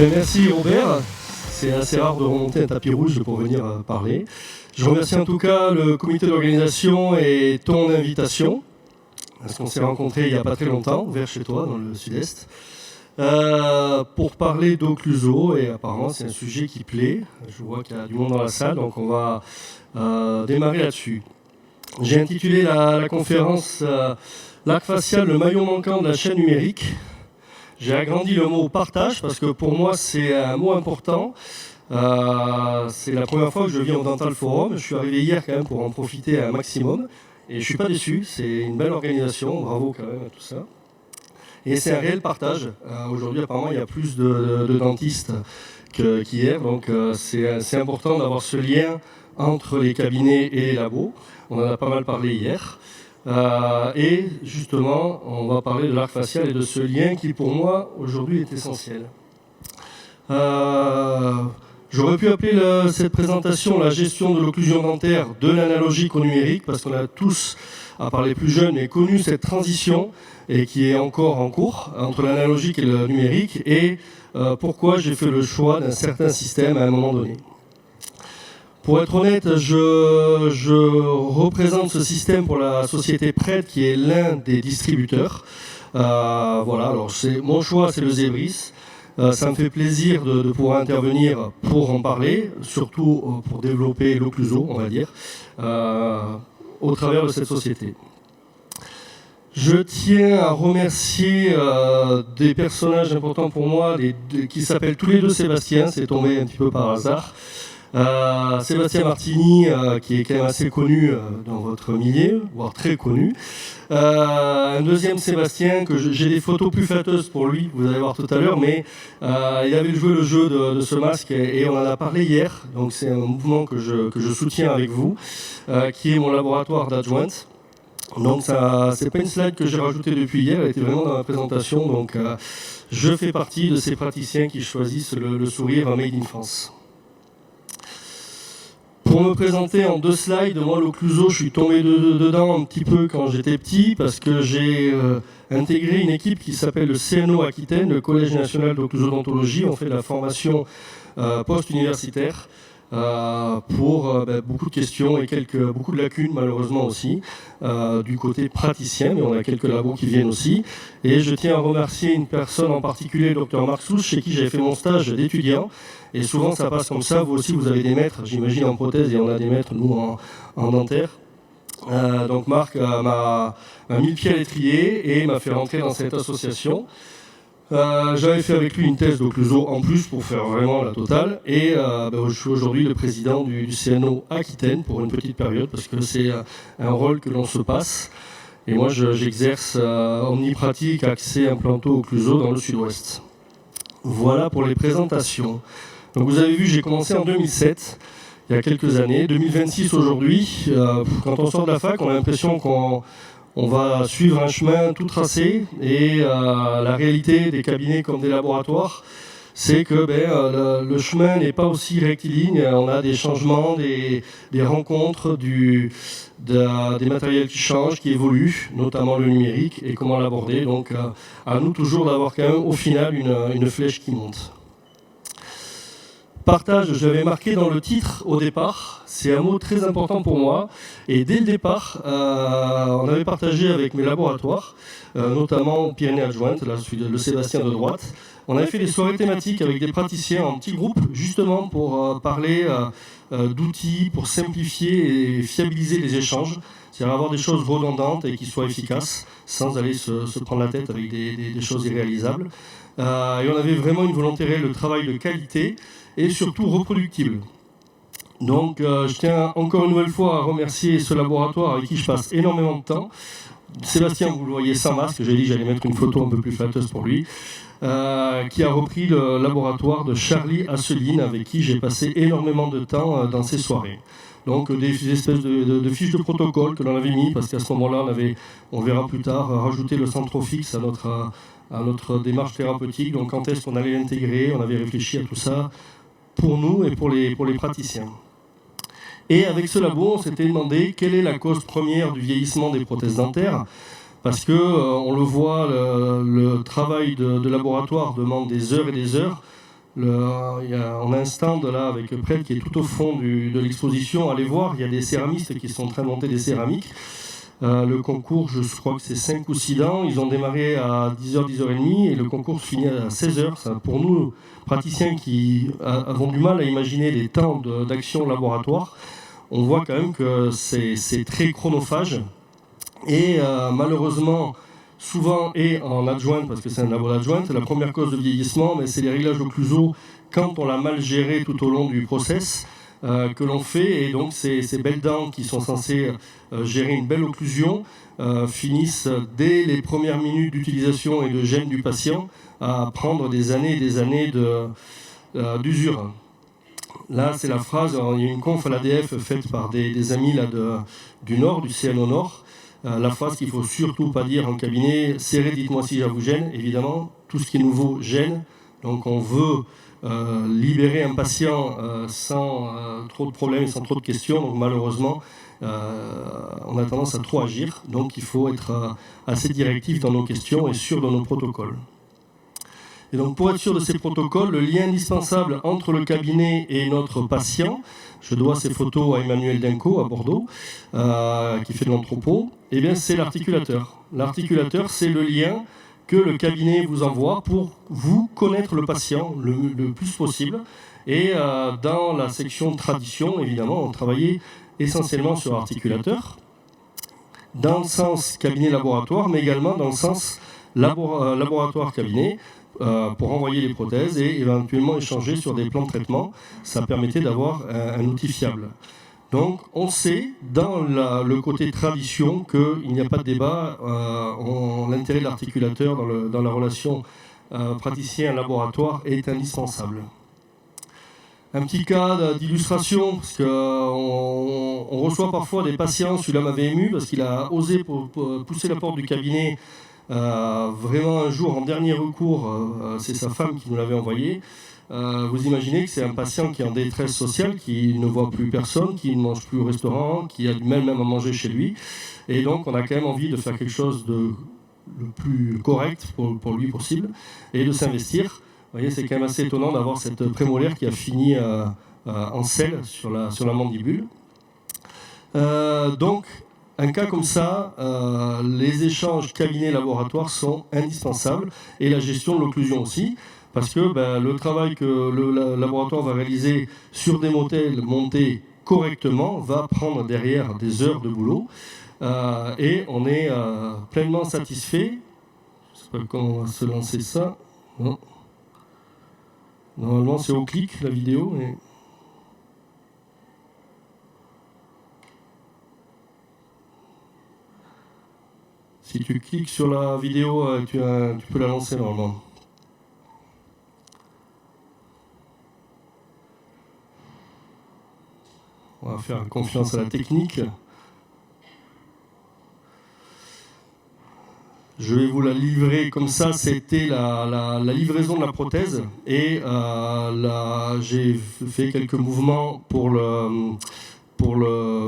Merci Robert, c'est assez rare de remonter un tapis rouge pour venir parler. Je remercie en tout cas le comité d'organisation et ton invitation, parce qu'on s'est rencontrés il n'y a pas très longtemps, vers chez toi, dans le sud-est, pour parler d'Occluso, et apparemment c'est un sujet qui plaît. Je vois qu'il y a du monde dans la salle, donc on va démarrer là-dessus. J'ai intitulé la conférence L'arc facial, le maillon manquant de la chaîne numérique. J'ai agrandi le mot partage parce que pour moi c'est un mot important. C'est la première fois que je viens au Dental Forum. Je suis arrivé hier quand même pour en profiter un maximum. Et je ne suis pas déçu, c'est une belle organisation, bravo quand même à tout ça. Et c'est un réel partage. Aujourd'hui apparemment il y a plus de dentistes qu'hier, donc c'est important d'avoir ce lien entre les cabinets et les labos. On en a pas mal parlé hier. Et justement, on va parler de l'arc facial et de ce lien qui, pour moi, aujourd'hui, est essentiel. J'aurais pu appeler cette présentation la gestion de l'occlusion dentaire de l'analogique au numérique, parce qu'on a tous, à part les plus jeunes, connu cette transition, et qui est encore en cours, entre l'analogique et le numérique, et pourquoi j'ai fait le choix d'un certain système à un moment donné. Pour être honnête, je représente ce système pour la société Pred, qui est l'un des distributeurs. Voilà, alors mon choix, c'est le Zebris. Ça me fait plaisir de pouvoir intervenir pour en parler, surtout pour développer l'occluso, on va dire, au travers de cette société. Je tiens à remercier des personnages importants pour moi, qui s'appellent tous les deux Sébastien, c'est tombé un petit peu par hasard. Sébastien Martini, qui est quand même assez connu dans votre milieu, voire très connu. Un deuxième Sébastien, que j'ai des photos plus flatteuses pour lui, vous allez voir tout à l'heure, mais il avait joué le jeu de ce masque et on en a parlé hier, donc c'est un mouvement que je soutiens avec vous, qui est mon laboratoire d'adjointe. Donc c'est pas une slide que j'ai rajoutée depuis hier, elle était vraiment dans la présentation, donc je fais partie de ces praticiens qui choisissent le sourire Made in France. Pour me présenter en 2 slides, moi l'occluso, je suis tombé dedans un petit peu quand j'étais petit parce que j'ai intégré une équipe qui s'appelle le CNO Aquitaine, le Collège national d'occlusodontologie. On fait de la formation post-universitaire pour beaucoup de questions et beaucoup de lacunes malheureusement aussi du côté praticien, mais on a quelques labos qui viennent aussi. Et je tiens à remercier une personne en particulier, le Dr Marc Souche, chez qui j'ai fait mon stage d'étudiant. Et souvent ça passe comme ça, vous aussi vous avez des maîtres, j'imagine en prothèse, et on a des maîtres nous en dentaire. Donc Marc m'a mis le pied à l'étrier et m'a fait rentrer dans cette association. J'avais fait avec lui une thèse d'occluso en plus pour faire vraiment la totale, et je suis aujourd'hui le président du CNO Aquitaine pour une petite période parce que c'est un rôle que l'on se passe, et moi j'exerce omnipratique, accès implanto occluso dans le sud-ouest. Voilà pour les présentations. Donc vous avez vu, j'ai commencé en 2007, il y a quelques années. 2026 aujourd'hui, quand on sort de la fac, on a l'impression qu'on va suivre un chemin tout tracé, et la réalité des cabinets comme des laboratoires, c'est que le chemin n'est pas aussi rectiligne. On a des changements, des rencontres, des matériels qui changent, qui évoluent, notamment le numérique, et comment l'aborder. Donc à nous toujours d'avoir quand même au final une flèche qui monte. Partage, je l'avais marqué dans le titre au départ, c'est un mot très important pour moi, et dès le départ, on avait partagé avec mes laboratoires, notamment Pyrénées adjointes, là le Sébastien de droite, on avait fait des soirées thématiques avec des praticiens en petits groupes, justement pour parler d'outils, pour simplifier et fiabiliser les échanges, c'est-à-dire avoir des choses redondantes et qui soient efficaces, sans aller se prendre la tête avec des choses irréalisables. Et on avait vraiment une volonté réelle de travail de qualité, et surtout reproductible. Donc je tiens encore une nouvelle fois à remercier ce laboratoire avec qui je passe énormément de temps. Sébastien, vous le voyez sans masque, j'ai dit que j'allais mettre une photo un peu plus flatteuse pour lui, qui a repris le laboratoire de Charlie Asseline, avec qui j'ai passé énormément de temps dans ces soirées. Donc des espèces de fiches de protocole que l'on avait mis, parce qu'à ce moment-là, on verra plus tard, rajouter le centrofix à notre démarche thérapeutique. Donc quand est-ce qu'on allait l'intégrer, on avait réfléchi à tout ça, pour nous et pour les praticiens. Et avec ce labo, on s'était demandé quelle est la cause première du vieillissement des prothèses dentaires, parce que on le voit, le travail de laboratoire demande des heures et des heures. On a un stand là avec Pred qui est tout au fond de l'exposition. Allez voir, il y a des céramistes qui sont en train de monter des céramiques. Le concours, je crois que c'est 5 ou 6 dents. Ils ont démarré à 10h, 10h30 et le concours finit à 16h. Ça, pour nous, praticiens qui avons du mal à imaginer les temps d'action laboratoire, on voit quand même que c'est très chronophage. Et malheureusement, souvent et en adjointe, parce que c'est un labo d'adjointe, la première cause de vieillissement, mais c'est les réglages occlusaux quand on l'a mal géré tout au long du process que l'on fait. Et donc ces belles dents qui sont censées gérer une belle occlusion finissent dès les premières minutes d'utilisation et de gêne du patient à prendre des années et des années d'usure. Là, c'est la phrase, il y a une conf à l'ADF faite par des amis là, du Nord, du CNO Nord. La phrase qu'il ne faut surtout pas dire en cabinet, serrez, dites-moi si ça vous gêne. Évidemment, tout ce qui est nouveau gêne. Donc on veut libérer un patient sans trop de problèmes et sans trop de questions. Donc malheureusement, on a tendance à trop agir. Donc il faut être assez directif dans nos questions et sûr dans nos protocoles. Et donc pour être sûr de ces protocoles, le lien indispensable entre le cabinet et notre patient, je dois ces photos à Emmanuel Dinco à Bordeaux, qui fait de l'anthropo, eh bien c'est l'articulateur. L'articulateur, c'est le lien que le cabinet vous envoie pour vous connaître le patient le plus possible. Et dans la section tradition, évidemment, on travaillait essentiellement sur l'articulateur, dans le sens cabinet-laboratoire, mais également dans le sens laboratoire-cabinet, pour envoyer les prothèses et éventuellement échanger sur des plans de traitement. Ça permettait d'avoir un outil fiable. Donc on sait dans le côté tradition qu'il n'y a pas de débat. L'intérêt de l'articulateur dans la relation praticien-laboratoire est indispensable. Un petit cas d'illustration, parce qu'on reçoit parfois des patients, celui-là m'avait ému parce qu'il a osé pousser la porte du cabinet. Vraiment un jour en dernier recours, c'est sa femme qui nous l'avait envoyé. Vous imaginez que c'est un patient qui est en détresse sociale, qui ne voit plus personne, qui ne mange plus au restaurant, qui a du mal même à manger chez lui. Et donc on a quand même envie de faire quelque chose de le plus correct pour lui possible et de s'investir. Vous voyez, c'est quand même assez étonnant d'avoir cette prémolaire qui a fini en selle sur la mandibule. Donc un cas comme ça, les échanges cabinet-laboratoire sont indispensables et la gestion de l'occlusion aussi, parce que le travail que le laboratoire va réaliser sur des modèles montés correctement va prendre derrière des heures de boulot et on est pleinement satisfait. Je ne sais pas comment on va se lancer ça. Non. Normalement c'est au clic la vidéo. Mais... Si tu cliques sur la vidéo, tu peux la lancer normalement. On va faire confiance à la technique. Je vais vous la livrer comme ça. C'était la livraison de la prothèse. Et j'ai fait quelques mouvements pour le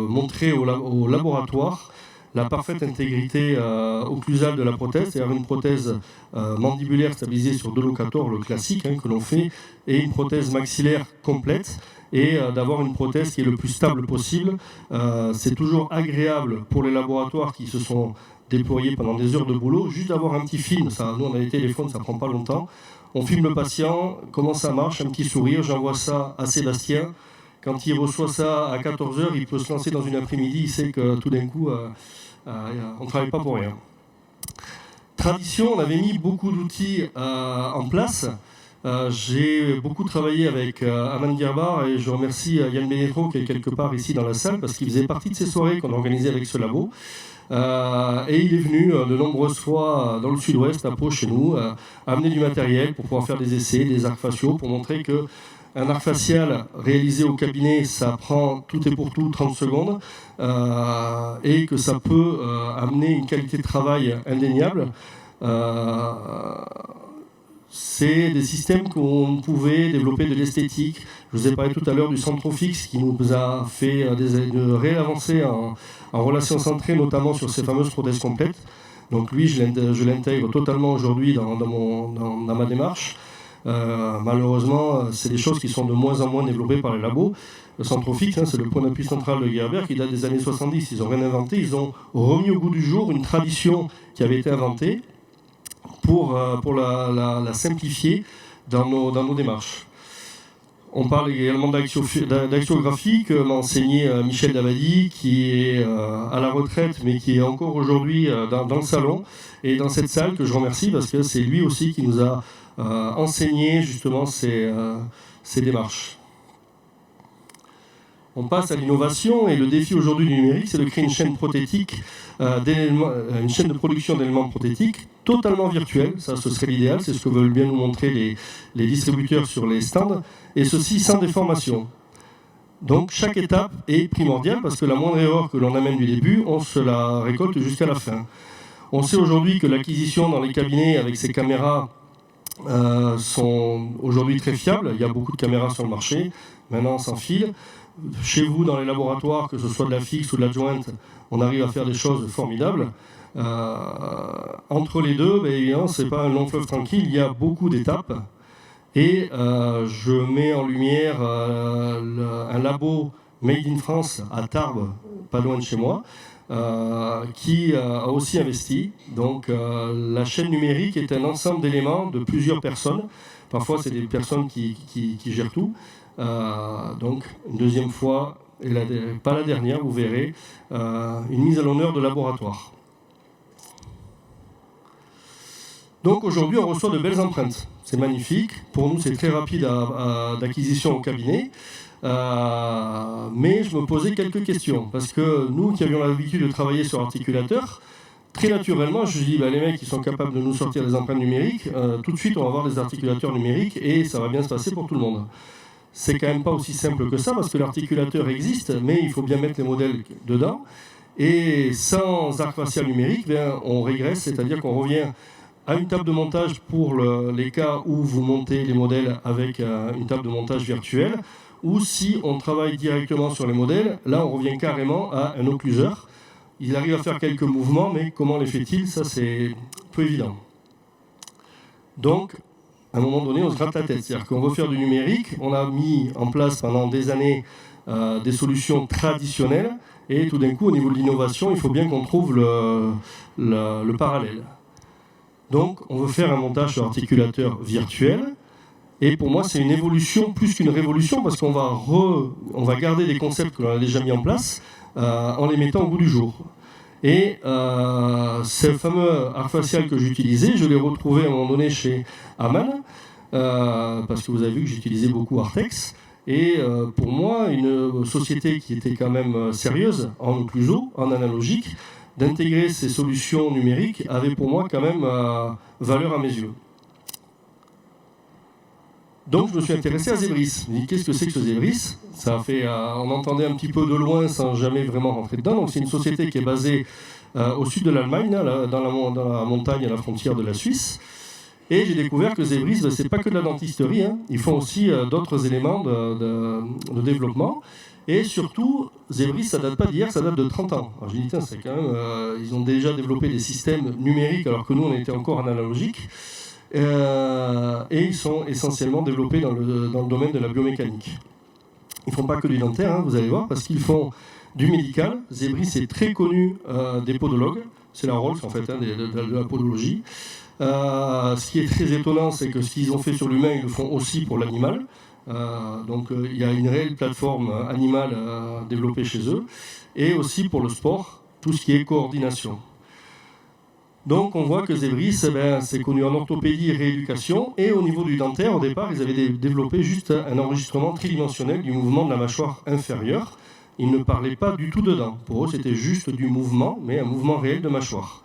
montrer au laboratoire. La parfaite intégrité occlusale de la prothèse, c'est-à-dire une prothèse mandibulaire stabilisée sur 2 locators, le classique que l'on fait, et une prothèse maxillaire complète, et d'avoir une prothèse qui est le plus stable possible. C'est toujours agréable pour les laboratoires qui se sont déployés pendant des heures de boulot, juste d'avoir un petit film. Ça, nous, on a des téléphones, ça ne prend pas longtemps. On filme le patient, comment ça marche, un petit sourire, j'envoie ça à Sébastien. Quand il reçoit ça à 14h, il peut se lancer dans une après-midi, il sait que tout d'un coup, on ne travaille pas pour rien. Tradition, on avait mis beaucoup d'outils en place. J'ai beaucoup travaillé avec Aman Gerbar et je remercie Yann Bénétro qui est quelque part ici dans la salle parce qu'il faisait partie de ces soirées qu'on organisait avec ce labo. Et il est venu de nombreuses fois dans le sud-ouest, à Pau, chez nous, amener du matériel pour pouvoir faire des essais, des arcs faciaux, pour montrer que un arc facial réalisé au cabinet, ça prend tout et pour tout 30 secondes et que ça peut amener une qualité de travail indéniable. C'est des systèmes qu'on pouvait développer de l'esthétique, Je vous ai parlé tout à l'heure du Centrofix qui nous a fait de réelles avancées en relations centrées, notamment sur ces fameuses prothèses complètes. Donc lui, je l'intègre totalement aujourd'hui dans ma démarche. Malheureusement, c'est des choses qui sont de moins en moins développées par les labos. Le Centrofix, c'est le point d'appui central de Gerber qui date des années 70. Ils n'ont rien inventé, ils ont remis au goût du jour une tradition qui avait été inventée pour la simplifier dans nos démarches. On parle également d'axiographie que m'a enseigné Michel Davadi, qui est à la retraite, mais qui est encore aujourd'hui dans le salon, et dans cette salle que je remercie, parce que c'est lui aussi qui nous a enseigné justement ces démarches. On passe à l'innovation, et le défi aujourd'hui du numérique, c'est de créer une chaîne prothétique, une chaîne de production d'éléments prothétiques totalement virtuelle. Ça, ce serait l'idéal, c'est ce que veulent bien nous montrer les distributeurs sur les stands, et ceci sans déformation. Donc chaque étape est primordiale, parce que la moindre erreur que l'on amène du début, on se la récolte jusqu'à la fin. On sait aujourd'hui que l'acquisition dans les cabinets avec ces caméras sont aujourd'hui très fiables. Il y a beaucoup de caméras sur le marché, maintenant sans fil. Chez vous, dans les laboratoires, que ce soit de la fixe ou de la jointe, on arrive à faire des choses formidables. Entre les deux, évidemment, ce n'est pas un long fleuve tranquille, il y a beaucoup d'étapes. Et je mets en lumière un labo Made in France à Tarbes, pas loin de chez moi, qui a aussi investi. Donc la chaîne numérique est un ensemble d'éléments de plusieurs personnes. Parfois, c'est des personnes qui gèrent tout. Donc, une deuxième fois, et pas la dernière, vous verrez, une mise à l'honneur de laboratoire. Donc aujourd'hui, on reçoit de belles empreintes. C'est magnifique. Pour nous, c'est très rapide d'acquisition au cabinet. Mais je me posais quelques questions. Parce que nous, qui avions l'habitude de travailler sur articulateur, très naturellement, je me dis, les mecs, ils sont capables de nous sortir des empreintes numériques. Tout de suite, on va avoir des articulateurs numériques et ça va bien se passer pour tout le monde. C'est quand même pas aussi simple que ça, parce que l'articulateur existe, mais il faut bien mettre les modèles dedans. Et sans arc facial numérique, on régresse, c'est-à-dire qu'on revient à une table de montage pour les cas où vous montez les modèles avec une table de montage virtuelle, ou si on travaille directement sur les modèles, là on revient carrément à un occluseur. Il arrive à faire quelques mouvements, mais comment les fait-il? Ça, c'est peu évident. Donc, à un moment donné, on se gratte la tête. C'est-à-dire qu'on veut faire du numérique, on a mis en place pendant des années des solutions traditionnelles, et tout d'un coup, au niveau de l'innovation, il faut bien qu'on trouve le parallèle. Donc, on veut faire un montage sur articulateur virtuel, et pour moi, c'est une évolution plus qu'une révolution, parce qu'on va garder des concepts que l'on a déjà mis en place, en les mettant au goût du jour. Et ce fameux arc facial que j'utilisais, je l'ai retrouvé à un moment donné chez Aman, parce que vous avez vu que j'utilisais beaucoup Artex. Et pour moi, une société qui était quand même sérieuse en occluso, en analogique, d'intégrer ces solutions numériques avait pour moi quand même valeur à mes yeux. Donc je me suis intéressé à Zebris. Je me dis, qu'est-ce que c'est que ce Zebris? On entendait un petit peu de loin sans jamais vraiment rentrer dedans. Donc c'est une société qui est basée au sud de l'Allemagne, dans la montagne à la frontière de la Suisse. Et j'ai découvert que Zebris, c'est pas que de la dentisterie, hein. Ils font aussi d'autres éléments de développement. Et surtout, Zebris, ça date pas d'hier, ça date de 30 ans. Alors j'ai dit, c'est quand même, ils ont déjà développé des systèmes numériques alors que nous, on était encore en analogique. Et ils sont essentiellement développés dans le domaine de la biomécanique. Ils ne font pas que du dentaire, hein, vous allez voir, parce qu'ils font du médical. Zebris est très connu des podologues, c'est la Rolls en fait, hein, de la podologie. Ce qui est très étonnant, c'est que ce qu'ils ont fait sur l'humain, ils le font aussi pour l'animal. Donc il y a une réelle plateforme animale développée chez eux, et aussi pour le sport, tout ce qui est coordination. Donc on voit que Zebris, c'est connu en orthopédie et rééducation, et au niveau du dentaire, au départ, ils avaient développé juste un enregistrement tridimensionnel du mouvement de la mâchoire inférieure. Ils ne parlaient pas du tout dedans. Pour eux, c'était juste du mouvement, mais un mouvement réel de mâchoire.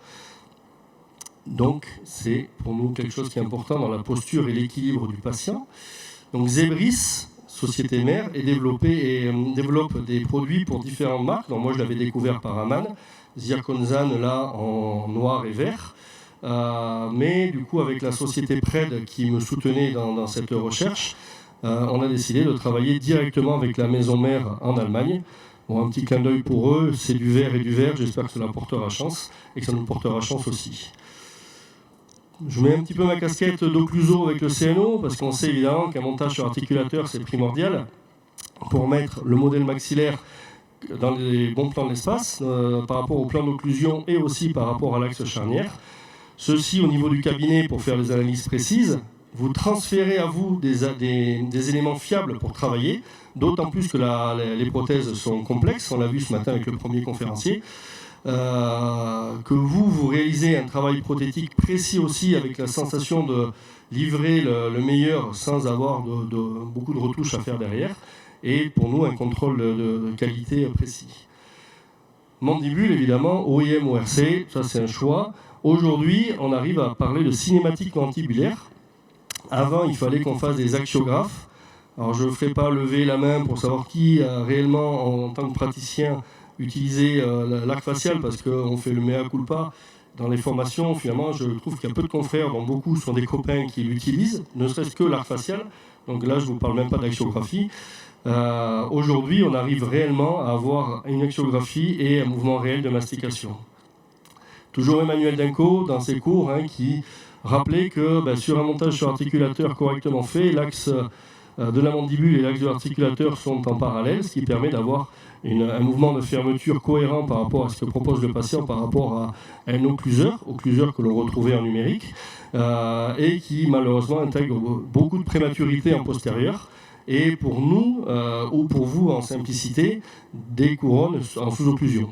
Donc c'est pour nous quelque chose qui est important dans la posture et l'équilibre du patient. Donc Zebris, société mère, développe des produits pour différentes marques. Donc moi je l'avais découvert par Aman, Zirconzane là en noir et vert, mais du coup avec la société Pred qui me soutenait dans cette recherche, on a décidé de travailler directement avec la maison mère en Allemagne. Bon, un petit clin d'œil pour eux, c'est du verre et du verre, j'espère que ça leur portera chance et que ça nous portera chance aussi. Je mets un petit peu ma casquette d'occluso avec le CNO, parce qu'on sait évidemment qu'un montage sur articulateur, c'est primordial pour mettre le modèle maxillaire dans les bons plans de l'espace, par rapport au plan d'occlusion et aussi par rapport à l'axe charnière. Ceci au niveau du cabinet pour faire des analyses précises. Vous transférez à vous des éléments fiables pour travailler, d'autant plus que les prothèses sont complexes, on l'a vu ce matin avec le premier conférencier, que vous réalisez un travail prothétique précis aussi avec la sensation de livrer le meilleur sans avoir beaucoup de retouches à faire derrière, et pour nous un contrôle de qualité précis. Mandibule évidemment, OIM, ORC, ça c'est un choix. Aujourd'hui on arrive à parler de cinématique mandibulaire. Avant, il fallait qu'on fasse des axiographes. Alors, je ne ferai pas lever la main pour savoir qui a réellement, en tant que praticien, utilisé l'arc facial, parce qu'on fait le mea culpa dans les formations. Finalement, je trouve qu'il y a peu de confrères, dont beaucoup sont des copains qui l'utilisent, ne serait-ce que l'arc facial. Donc là, je ne vous parle même pas d'axiographie. Aujourd'hui, on arrive réellement à avoir une axiographie et un mouvement réel de mastication. Toujours Emmanuel Denko, dans ses cours, qui rappelait que sur un montage sur articulateur correctement fait, l'axe de la mandibule et l'axe de l'articulateur sont en parallèle, ce qui permet d'avoir un mouvement de fermeture cohérent par rapport à ce que propose le patient, par rapport à un occluseur que l'on retrouvait en numérique, et qui malheureusement intègre beaucoup de prématurité en postérieur, et pour nous, ou pour vous en simplicité, des couronnes en sous-occlusion.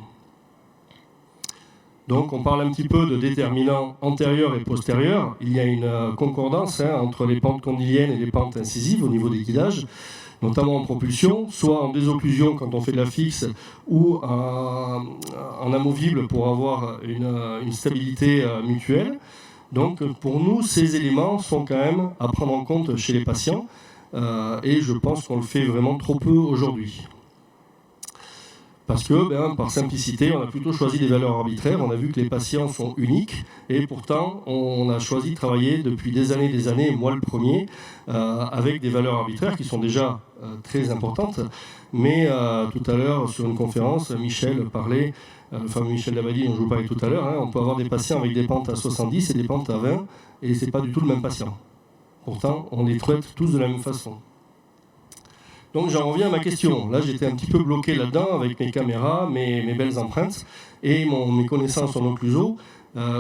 Donc on parle un petit peu de déterminants antérieurs et postérieurs. Il y a une concordance entre les pentes condyliennes et les pentes incisives au niveau des guidages, notamment en propulsion, soit en désocclusion quand on fait de la fixe, ou en amovible pour avoir une stabilité mutuelle. Donc pour nous, ces éléments sont quand même à prendre en compte chez les patients, et je pense qu'on le fait vraiment trop peu aujourd'hui. Parce que, par simplicité, on a plutôt choisi des valeurs arbitraires. On a vu que les patients sont uniques. Et pourtant, on a choisi de travailler depuis des années, moi le premier, avec des valeurs arbitraires qui sont déjà très importantes. Mais tout à l'heure, sur une conférence, Michel parlait, le fameux Michel Dabadi dont je vous parlais tout à l'heure, on peut avoir des patients avec des pentes à 70 et des pentes à 20, et ce n'est pas du tout le même patient. Pourtant, on les traite tous de la même façon. Donc j'en reviens à ma question. Là, j'étais un petit peu bloqué là-dedans avec mes caméras, mes belles empreintes et mes connaissances en occluso,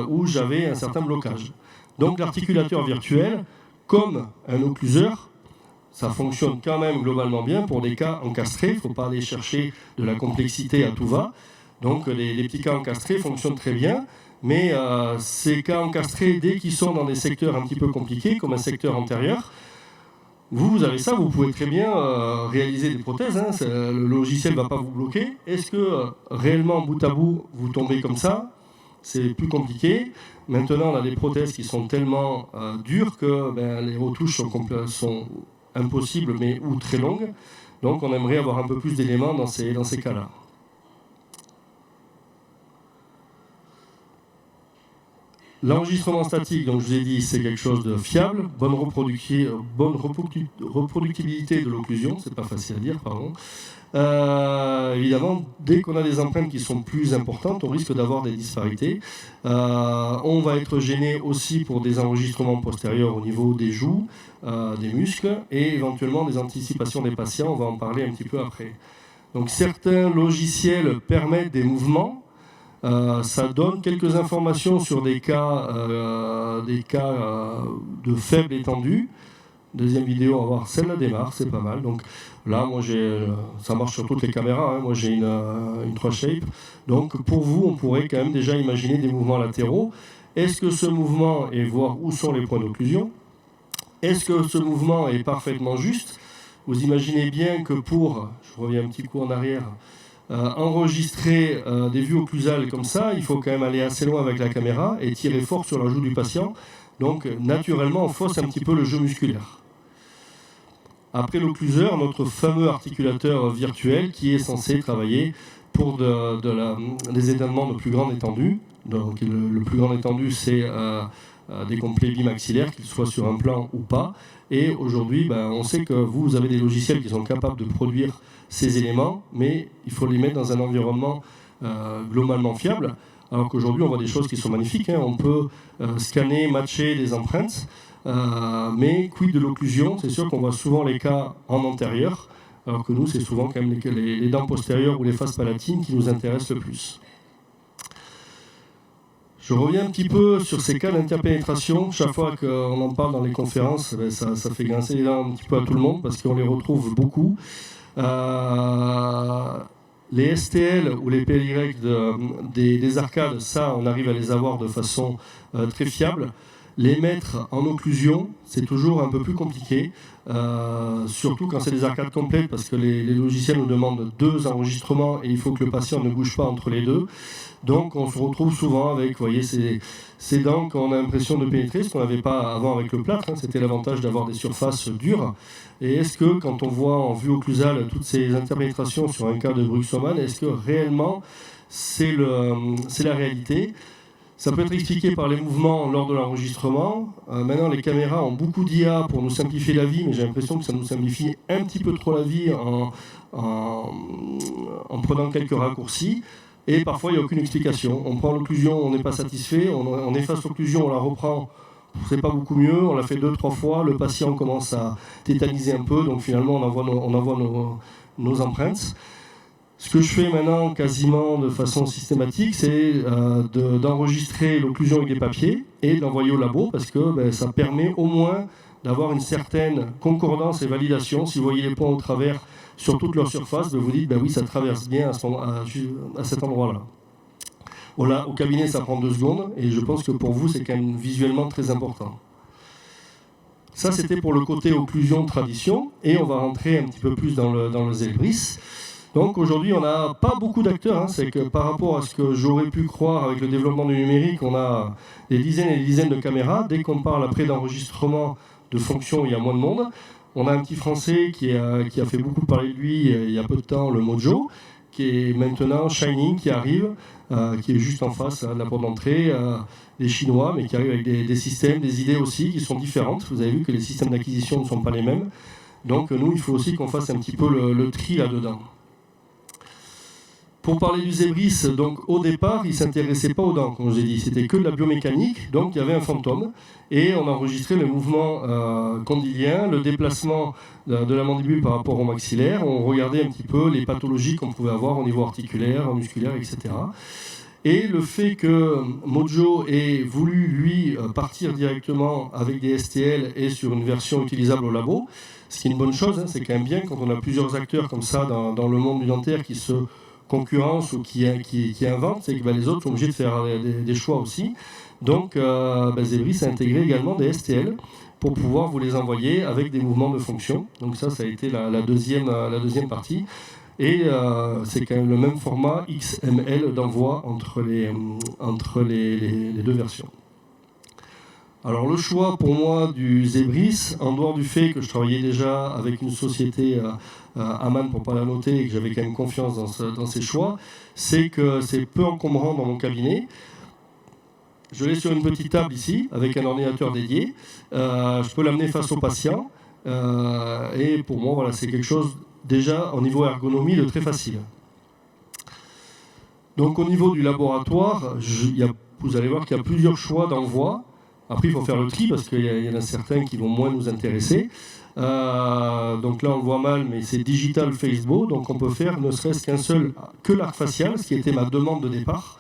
où j'avais un certain blocage. Donc l'articulateur virtuel, comme un occluseur, ça fonctionne quand même globalement bien pour des cas encastrés. Il ne faut pas aller chercher de la complexité à tout va. Donc les petits cas encastrés fonctionnent très bien. Mais ces cas encastrés, dès qu'ils sont dans des secteurs un petit peu compliqués, comme un secteur antérieur, vous avez ça, vous pouvez très bien réaliser des prothèses, le logiciel ne va pas vous bloquer. Est-ce que réellement, bout à bout, vous tombez comme ça? C'est plus compliqué. Maintenant, on a des prothèses qui sont tellement dures que les retouches sont impossibles ou très longues. Donc on aimerait avoir un peu plus d'éléments dans ces cas-là. L'enregistrement statique, donc je vous ai dit, c'est quelque chose de fiable, bonne reproductibilité de l'occlusion, c'est pas facile à dire, pardon. Évidemment, dès qu'on a des empreintes qui sont plus importantes, on risque d'avoir des disparités. On va être gêné aussi pour des enregistrements postérieurs au niveau des joues, des muscles, et éventuellement des anticipations des patients, on va en parler un petit peu après. Donc certains logiciels permettent des mouvements. Ça donne quelques informations sur des cas de faible étendue. Deuxième vidéo, on va voir celle-là démarre, c'est pas mal. Donc là, moi, ça marche sur toutes les caméras. Moi, j'ai une 3Shape. Donc pour vous, on pourrait quand même déjà imaginer des mouvements latéraux. Est-ce que ce mouvement, et voir où sont les points d'occlusion, est-ce que ce mouvement est parfaitement juste? Vous imaginez bien que je reviens un petit coup en arrière, enregistrer des vues occlusales comme ça, il faut quand même aller assez loin avec la caméra et tirer fort sur la joue du patient. Donc naturellement, on fausse un petit peu le jeu musculaire. Après l'occluseur, notre fameux articulateur virtuel qui est censé travailler pour des étonnements de plus grande étendue. Donc le plus grande étendue, c'est des complets bimaxillaires, qu'ils soient sur un plan ou pas. Et aujourd'hui, on sait que vous avez des logiciels qui sont capables de produire ces éléments, mais il faut les mettre dans un environnement globalement fiable. Alors qu'aujourd'hui, on voit des choses qui sont magnifiques. On peut scanner, matcher des empreintes, mais quid de l'occlusion? C'est sûr qu'on voit souvent les cas en antérieur, alors que nous, c'est souvent quand même les dents postérieures ou les faces palatines qui nous intéressent le plus. Je reviens un petit peu sur ces cas d'interpénétration. Chaque fois qu'on en parle dans les conférences, ça fait grincer les dents un petit peu à tout le monde parce qu'on les retrouve beaucoup. Les STL ou les PLY des arcades, ça, on arrive à les avoir de façon très fiable. Les mettre en occlusion, c'est toujours un peu plus compliqué, surtout quand c'est des arcades complètes, parce que les logiciels nous demandent 2 enregistrements et il faut que le patient ne bouge pas entre les 2. Donc on se retrouve souvent avec, vous voyez, ces dents qu'on a l'impression de pénétrer, ce qu'on n'avait pas avant avec le plâtre. C'était l'avantage d'avoir des surfaces dures. Et est-ce que, quand on voit en vue occlusale toutes ces interpénétrations sur un cas de Bruxoman, est-ce que réellement c'est la réalité? Ça peut être expliqué par les mouvements lors de l'enregistrement. Maintenant, les caméras ont beaucoup d'IA pour nous simplifier la vie, mais j'ai l'impression que ça nous simplifie un petit peu trop la vie en prenant quelques raccourcis. Et parfois, il n'y a aucune explication. On prend l'occlusion, on n'est pas satisfait, on efface l'occlusion, on la reprend, c'est pas beaucoup mieux, on l'a fait 2-3 fois, le patient commence à tétaniser un peu, donc finalement, on envoie nos empreintes. Ce que je fais maintenant quasiment de façon systématique, c'est d'enregistrer l'occlusion avec des papiers et de l'envoyer au labo parce que ça permet au moins d'avoir une certaine concordance et validation. Si vous voyez les points au travers sur toute leur surface, vous dites oui, ça traverse bien à cet endroit-là. Voilà, au cabinet, ça prend 2 secondes et je pense que pour vous, c'est quand même visuellement très important. Ça, c'était pour le côté occlusion tradition et on va rentrer un petit peu plus dans le Zebris. Donc aujourd'hui, on n'a pas beaucoup d'acteurs. C'est que par rapport à ce que j'aurais pu croire avec le développement du numérique, on a des dizaines et des dizaines de caméras. Dès qu'on parle après d'enregistrement de fonctions, il y a moins de monde. On a un petit Français qui a fait beaucoup parler de lui il y a peu de temps, le Mojo, qui est maintenant Shining, qui arrive, qui est juste en face de la porte d'entrée, des Chinois, mais qui arrive avec des systèmes, des idées aussi qui sont différentes. Vous avez vu que les systèmes d'acquisition ne sont pas les mêmes. Donc nous, il faut aussi qu'on fasse un petit peu le tri là-dedans. Pour parler du Zebris, donc au départ, il ne s'intéressait pas aux dents, comme je l'ai dit, c'était que de la biomécanique, donc il y avait un fantôme, et on enregistrait le mouvement condylien, le déplacement de la mandibule par rapport au maxillaire, on regardait un petit peu les pathologies qu'on pouvait avoir au niveau articulaire, musculaire, etc. Et le fait que Mojo ait voulu, lui, partir directement avec des STL et sur une version utilisable au labo, ce qui est une bonne chose, c'est quand même bien quand on a plusieurs acteurs comme ça dans le monde du dentaire qui se concurrence ou qui invente, c'est que les autres sont obligés de faire des choix aussi. Donc Zebris a intégré également des STL pour pouvoir vous les envoyer avec des mouvements de fonction. Donc ça a été la deuxième partie. Et c'est quand même le même format XML d'envoi entre les 2 versions. Alors le choix pour moi du Zebris, en dehors du fait que je travaillais déjà avec une société Aman pour ne pas la noter et que j'avais quand même confiance dans ces choix, c'est que c'est peu encombrant dans mon cabinet. Je l'ai sur une petite table ici avec un ordinateur dédié. Je peux l'amener face au patient et pour moi voilà, c'est quelque chose déjà au niveau ergonomie de très facile. Donc au niveau du laboratoire, vous allez voir qu'il y a plusieurs choix d'envoi. Après, il faut faire le tri parce qu'il y en a certains qui vont moins nous intéresser. Donc là, on le voit mal, mais c'est Digital Facebook. Donc on peut faire ne serait-ce qu'un seul, que l'arc facial, ce qui était ma demande de départ.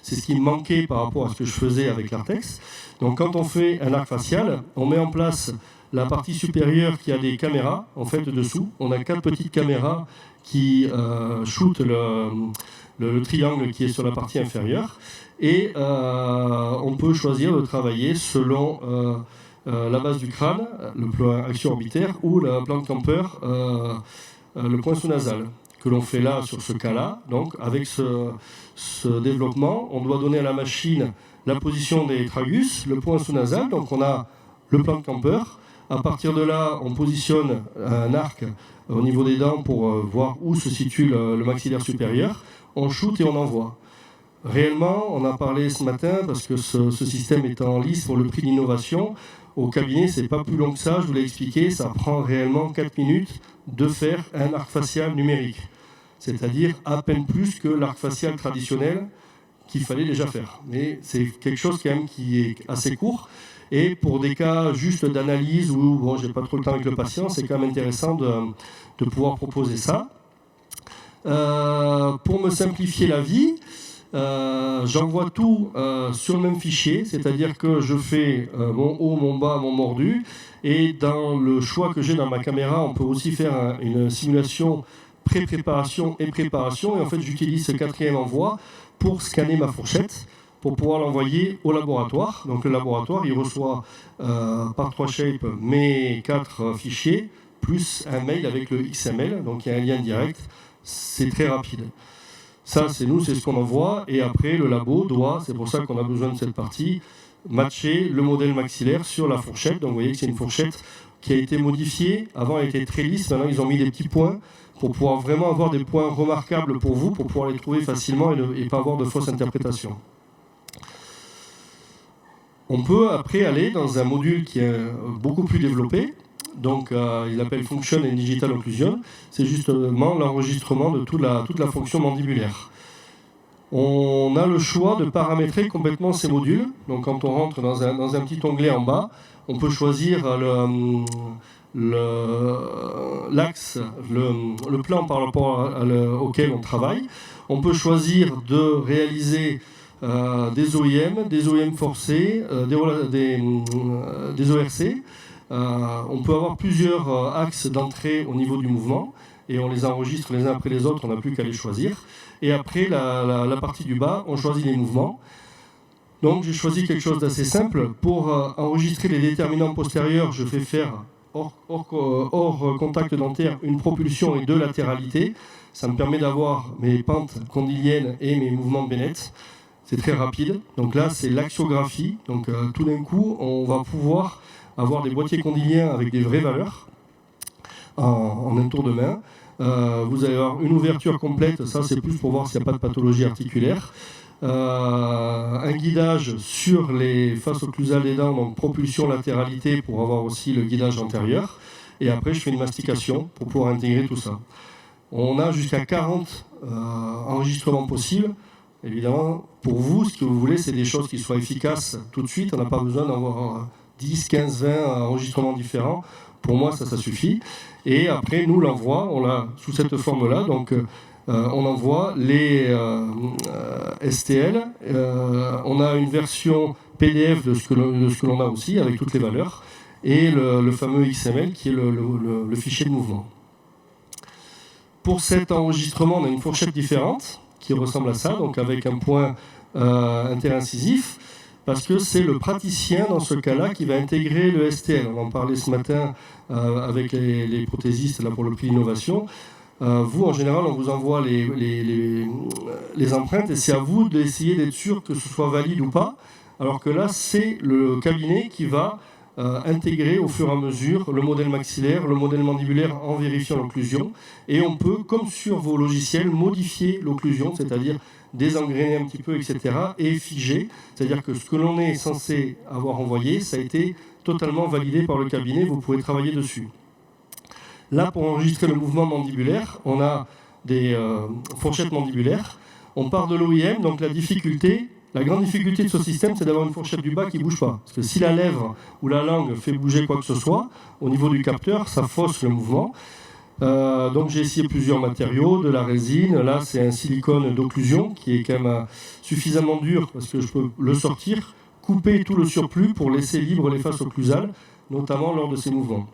C'est ce qui me manquait par rapport à ce que je faisais avec l'Artex. Donc quand on fait un arc facial, on met en place la partie supérieure qui a des caméras, en fait, dessous. On a 4 petites caméras qui shootent le triangle qui est sur la partie inférieure. Et on peut choisir de travailler selon la base du crâne, le plan axion orbitaire, ou la plante camper, le point sous-nasal, que l'on fait là, sur ce cas-là. Donc, avec ce développement, on doit donner à la machine la position des tragus, le point sous-nasal. Donc, on a le plan camper. À partir de là, on positionne un arc au niveau des dents pour voir où se situe le maxillaire supérieur. On shoot et on envoie. Réellement, on a parlé ce matin, parce que ce système est en lice pour le prix d'innovation. Au cabinet, c'est pas plus long que ça, je vous l'ai expliqué, ça prend réellement 4 minutes de faire un arc facial numérique. C'est-à-dire à peine plus que l'arc facial traditionnel qu'il fallait déjà faire. Mais c'est quelque chose quand même qui est assez court. Et pour des cas juste d'analyse où bon, j'ai pas trop le temps avec le patient, c'est quand même intéressant de pouvoir proposer ça. Pour me simplifier la vie, j'envoie tout sur le même fichier, c'est-à-dire que je fais mon haut, mon bas, mon mordu, et dans le choix que j'ai dans ma caméra, on peut aussi faire une simulation pré-préparation et préparation, et en fait j'utilise ce 4e envoi pour scanner ma fourchette, pour pouvoir l'envoyer au laboratoire. Donc le laboratoire, il reçoit par 3Shape mes 4 fichiers, plus un mail avec le XML, donc il y a un lien direct, c'est très rapide. Ça, c'est nous, c'est ce qu'on envoie, et après, le labo doit, c'est pour ça qu'on a besoin de cette partie, matcher le modèle maxillaire sur la fourchette. Donc vous voyez que c'est une fourchette qui a été modifiée. Avant, elle était très lisse, maintenant ils ont mis des petits points pour pouvoir vraiment avoir des points remarquables pour vous, pour pouvoir les trouver facilement et ne pas avoir de fausses interprétations. On peut après aller dans un module qui est beaucoup plus développé. Donc, il appelle Function and Digital Occlusion. C'est justement l'enregistrement de toute la fonction mandibulaire. On a le choix de paramétrer complètement ces modules. Donc, quand on rentre dans un petit onglet en bas, on peut choisir l'axe, le plan par rapport auquel on travaille. On peut choisir de réaliser des OIM forcés, des ORC. On peut avoir plusieurs axes d'entrée au niveau du mouvement et on les enregistre les uns après les autres, on n'a plus qu'à les choisir. Et après, la partie du bas, on choisit les mouvements. Donc j'ai choisi quelque chose d'assez simple. Pour enregistrer les déterminants postérieurs, je fais faire hors contact dentaire une propulsion et 2 latéralités. Ça me permet d'avoir mes pentes condyliennes et mes mouvements de Bennett. C'est très rapide. Donc là, c'est l'axiographie. Donc tout d'un coup, on va pouvoir avoir des boîtiers condyliens avec des vraies valeurs en un tour de main. Vous allez avoir une ouverture complète, ça c'est plus pour voir s'il n'y a pas de pathologie articulaire. Un guidage sur les faces occlusales des dents, donc propulsion latéralité pour avoir aussi le guidage antérieur. Et après je fais une mastication pour pouvoir intégrer tout ça. On a jusqu'à 40 enregistrements possibles. Évidemment, pour vous, ce que vous voulez, c'est des choses qui soient efficaces tout de suite. On n'a pas besoin d'avoir 10, 15, 20 enregistrements différents. Pour moi, ça suffit. Et après, nous l'envoie, on l'a sous cette forme-là. Donc, on envoie les STL. On a une version PDF de ce que l'on a aussi, avec toutes les valeurs. Et le fameux XML, qui est le fichier de mouvement. Pour cet enregistrement, on a une fourchette différente, qui ressemble à ça, donc avec un point interincisif. Parce que c'est le praticien, dans ce cas-là, qui va intégrer le STL. On en parlait ce matin avec les prothésistes là, pour le prix d'innovation. Vous, en général, on vous envoie les empreintes et c'est à vous d'essayer d'être sûr que ce soit valide ou pas. Alors que là, c'est le cabinet qui va intégrer au fur et à mesure le modèle maxillaire, le modèle mandibulaire en vérifiant l'occlusion. Et on peut, comme sur vos logiciels, modifier l'occlusion, c'est-à-dire désengrainer un petit peu, etc. et figer. C'est-à-dire que ce que l'on est censé avoir envoyé, ça a été totalement validé par le cabinet, vous pouvez travailler dessus. Là, pour enregistrer le mouvement mandibulaire, on a des fourchettes mandibulaires. On part de l'OIM, donc la grande difficulté de ce système, c'est d'avoir une fourchette du bas qui ne bouge pas. Parce que si la lèvre ou la langue fait bouger quoi que ce soit, au niveau du capteur, ça fausse le mouvement. Donc j'ai essayé plusieurs matériaux, de la résine. Là, c'est un silicone d'occlusion qui est quand même suffisamment dur parce que je peux le sortir, couper tout le surplus pour laisser libre les faces occlusales, notamment lors de ces mouvements.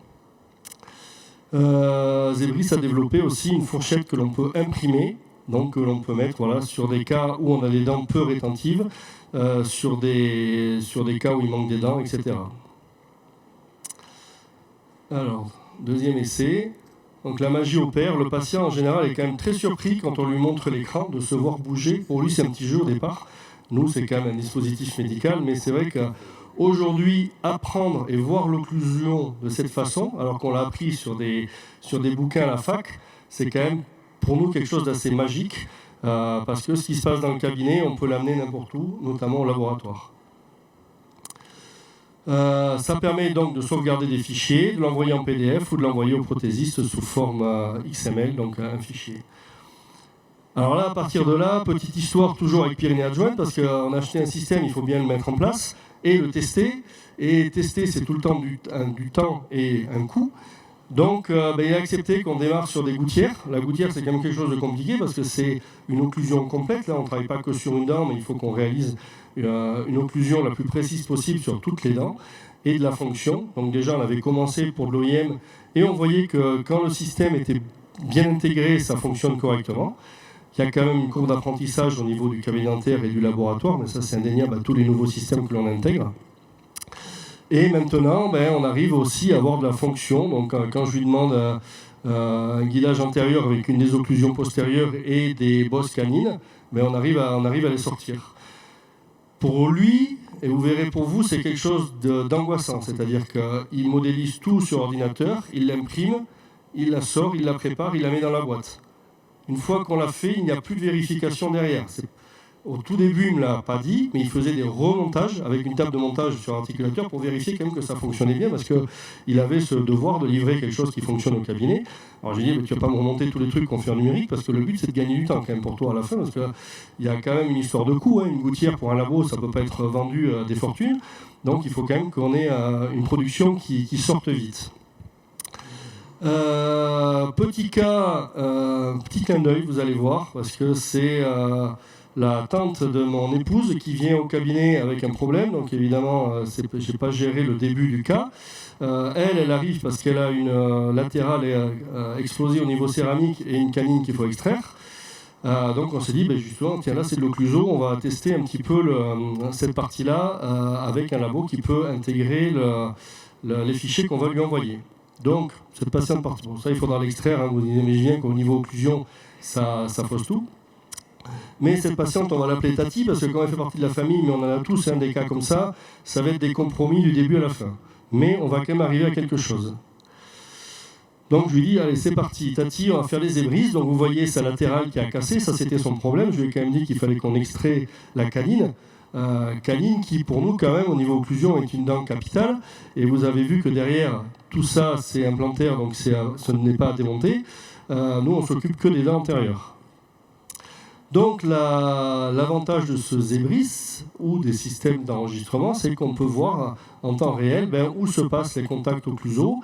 Zebris a développé aussi une fourchette que l'on peut imprimer, donc que l'on peut mettre sur des cas où on a des dents peu rétentives, sur des cas où il manque des dents, etc. Alors, deuxième essai. Donc la magie opère. Le patient, en général, est quand même très surpris quand on lui montre l'écran de se voir bouger. Pour lui, c'est un petit jeu au départ. Nous, c'est quand même un dispositif médical, mais c'est vrai qu'aujourd'hui, apprendre et voir l'occlusion de cette façon, alors qu'on l'a appris sur des bouquins à la fac, c'est quand même pour nous quelque chose d'assez magique. parce que ce qui se passe dans le cabinet, on peut l'amener n'importe où, notamment au laboratoire. Ça permet donc de sauvegarder des fichiers, de l'envoyer en PDF ou de l'envoyer au prothésiste sous forme XML, donc un fichier. Alors là, à partir de là, petite histoire toujours avec Pyrénées Adjointes, parce qu'on a acheté un système, il faut bien le mettre en place et le tester. Et tester, c'est tout le temps du temps et un coût. Donc, il a accepté qu'on démarre sur des gouttières. La gouttière, c'est quand même quelque chose de compliqué parce que c'est une occlusion complète. Là, on ne travaille pas que sur une dent, mais il faut qu'on réalise une occlusion la plus précise possible sur toutes les dents et de la fonction. Donc déjà, on avait commencé pour de l'OIM et on voyait que quand le système était bien intégré, ça fonctionne correctement. Il y a quand même une courbe d'apprentissage au niveau du cabinet dentaire et du laboratoire, mais ça, c'est indéniable à tous les nouveaux systèmes que l'on intègre. Et maintenant, on arrive aussi à avoir de la fonction. Donc, quand je lui demande un guidage antérieur avec une désocclusion postérieure et des bosses canines, on arrive à les sortir. Pour lui, et vous verrez pour vous, c'est quelque chose d'angoissant. C'est-à-dire qu'il modélise tout sur ordinateur, il l'imprime, il la sort, il la prépare, il la met dans la boîte. Une fois qu'on l'a fait, il n'y a plus de vérification derrière. Au tout début, il ne me l'a pas dit, mais il faisait des remontages avec une table de montage sur articulateur pour vérifier quand même que ça fonctionnait bien, parce qu'il avait ce devoir de livrer quelque chose qui fonctionne au cabinet. Alors j'ai dit, tu ne vas pas me remonter tous les trucs qu'on fait en numérique, parce que le but c'est de gagner du temps quand même pour toi à la fin, parce qu'il y a quand même une histoire de coût. Une gouttière pour un labo, ça ne peut pas être vendu à des fortunes. Donc il faut quand même qu'on ait une production qui sorte vite. Petit cas, petit clin d'œil, vous allez voir, parce que c'est la tante de mon épouse qui vient au cabinet avec un problème. Donc évidemment, je n'ai pas géré le début du cas. Elle arrive parce qu'elle a une latérale explosée au niveau céramique et une canine qu'il faut extraire. Donc on s'est dit, justement, tiens, là c'est de l'occluso, on va tester un petit peu cette partie-là avec un labo qui peut intégrer les fichiers qu'on va lui envoyer. Donc, cette patiente partie, ça il faudra l'extraire, vous imaginez bien qu'au niveau occlusion, ça fausse tout. Mais cette patiente, on va l'appeler Tati, parce que quand elle fait partie de la famille, mais on en a tous des cas comme ça va être des compromis du début à la fin. Mais on va quand même arriver à quelque chose. Donc je lui dis, allez c'est parti, Tati, on va faire les zébris. Donc vous voyez sa latérale qui a cassé, ça c'était son problème. Je lui ai quand même dit qu'il fallait qu'on extrait la canine. Canine qui pour nous quand même au niveau occlusion est une dent capitale, et vous avez vu que derrière tout ça c'est implantaire, donc ce n'est pas démonté. Nous on s'occupe que des dents antérieures. Donc l'avantage de ce zébris ou des systèmes d'enregistrement, c'est qu'on peut voir en temps réel où se passent les contacts occlusaux,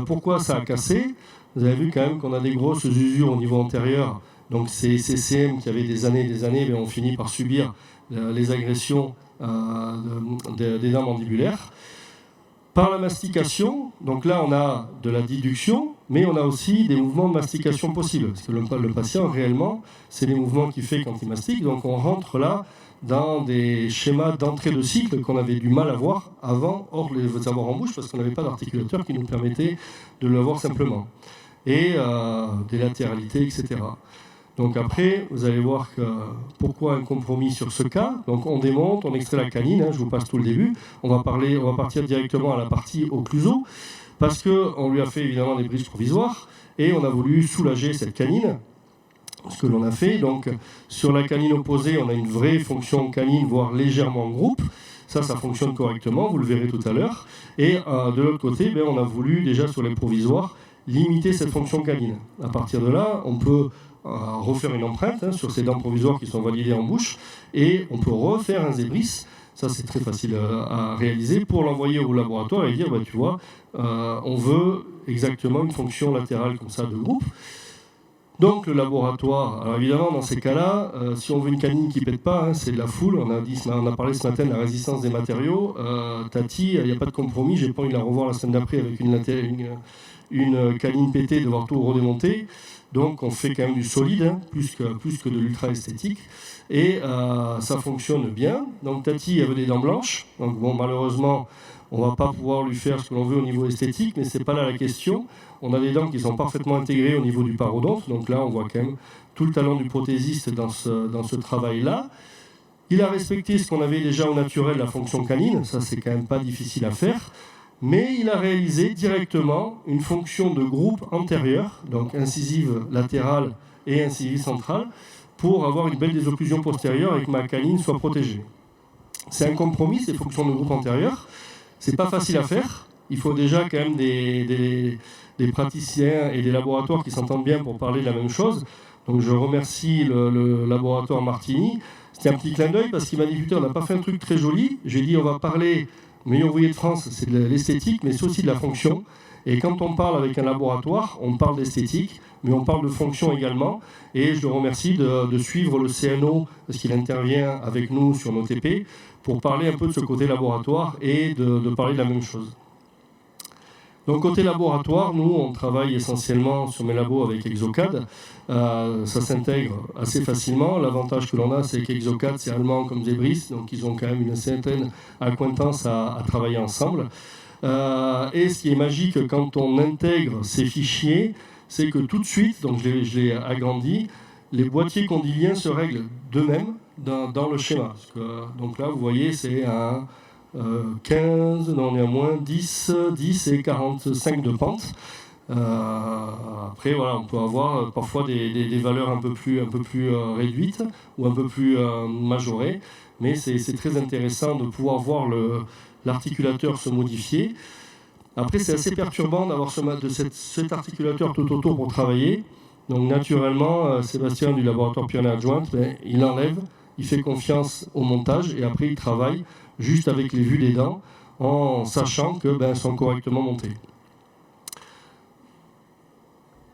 pourquoi ça a cassé. Vous avez vu quand même qu'on a des grosses usures au niveau antérieur, donc ces CCM qui avaient des années et des années, on finit par subir les agressions des dents mandibulaires. Par la mastication, donc là on a de la déduction, mais on a aussi des mouvements de mastication possibles. Parce que le patient, réellement, c'est les mouvements qu'il fait quand il mastique. Donc on rentre là dans des schémas d'entrée de cycle qu'on avait du mal à voir avant, hors de les avoir en bouche, parce qu'on n'avait pas d'articulateur qui nous permettait de le voir simplement. Et des latéralités, etc. Donc après, vous allez voir pourquoi un compromis sur ce cas. Donc on démonte, on extrait la canine, je vous passe tout le début. On va partir directement à la partie occluso, parce qu'on lui a fait évidemment des brises provisoires, et on a voulu soulager cette canine, ce que l'on a fait. Donc sur la canine opposée, on a une vraie fonction canine, voire légèrement groupe. Ça fonctionne correctement, vous le verrez tout à l'heure. Et de l'autre côté, on a voulu déjà sur les provisoires limiter cette fonction canine. À partir de là, on peut refaire une empreinte sur ces dents provisoires qui sont validées en bouche, et on peut refaire un zébris. Ça c'est très facile à réaliser pour l'envoyer au laboratoire et dire tu vois, on veut exactement une fonction latérale comme ça de groupe. Donc le laboratoire, alors évidemment dans ces cas-là, si on veut une canine qui ne pète pas, c'est de la foule. On a parlé ce matin de la résistance des matériaux. Tati, il n'y a pas de compromis, j'ai pas envie de la revoir la semaine d'après avec une canine pétée, devoir tout redémonter. Donc on fait quand même du solide, plus que de l'ultra esthétique, et ça fonctionne bien. Donc Tati avait des dents blanches, donc malheureusement on ne va pas pouvoir lui faire ce que l'on veut au niveau esthétique, mais ce n'est pas là la question. On a des dents qui sont parfaitement intégrées au niveau du parodonte, donc là on voit quand même tout le talent du prothésiste dans ce travail-là. Il a respecté ce qu'on avait déjà au naturel, la fonction canine, ça c'est quand même pas difficile à faire. Mais il a réalisé directement une fonction de groupe antérieure, donc incisive latérale et incisive centrale, pour avoir une belle désocclusion postérieure et que ma canine soit protégée. C'est un compromis, ces fonctions de groupe antérieur. C'est pas facile à faire. Il faut déjà quand même des praticiens et des laboratoires qui s'entendent bien pour parler de la même chose. Donc je remercie le laboratoire Martini. C'était un petit clin d'œil parce qu'il m'a dit putain, on n'a pas fait un truc très joli. J'ai dit on va parler, meilleur ouvrier de France, c'est de l'esthétique, mais c'est aussi de la fonction. Et quand on parle avec un laboratoire, on parle d'esthétique, mais on parle de fonction également. Et je le remercie de suivre le CNO, parce qu'il intervient avec nous sur nos TP, pour parler un peu de ce côté laboratoire et de parler de la même chose. Donc côté laboratoire, nous on travaille essentiellement sur mes labos avec Exocad. Ça s'intègre assez facilement. L'avantage que l'on a, c'est qu'Exocad c'est allemand comme Zebris, donc ils ont quand même une certaine acquaintance à travailler ensemble. Et ce qui est magique quand on intègre ces fichiers, c'est que tout de suite, donc je l'ai agrandi, les boîtiers condyliens se règlent d'eux-mêmes dans le schéma. Donc là, vous voyez, c'est un 15, non, on est à moins 10 et 45 de pente. Après, voilà, on peut avoir parfois des valeurs un peu plus réduites ou un peu plus majorées, mais c'est très intéressant de pouvoir voir l'articulateur se modifier. Après, c'est assez perturbant d'avoir cet articulateur tout autour pour travailler. Donc naturellement, Sébastien du laboratoire Pyrénées Adjointe, il enlève, il fait confiance au montage et après il travaille juste avec les vues des dents en sachant qu'elles sont correctement montées.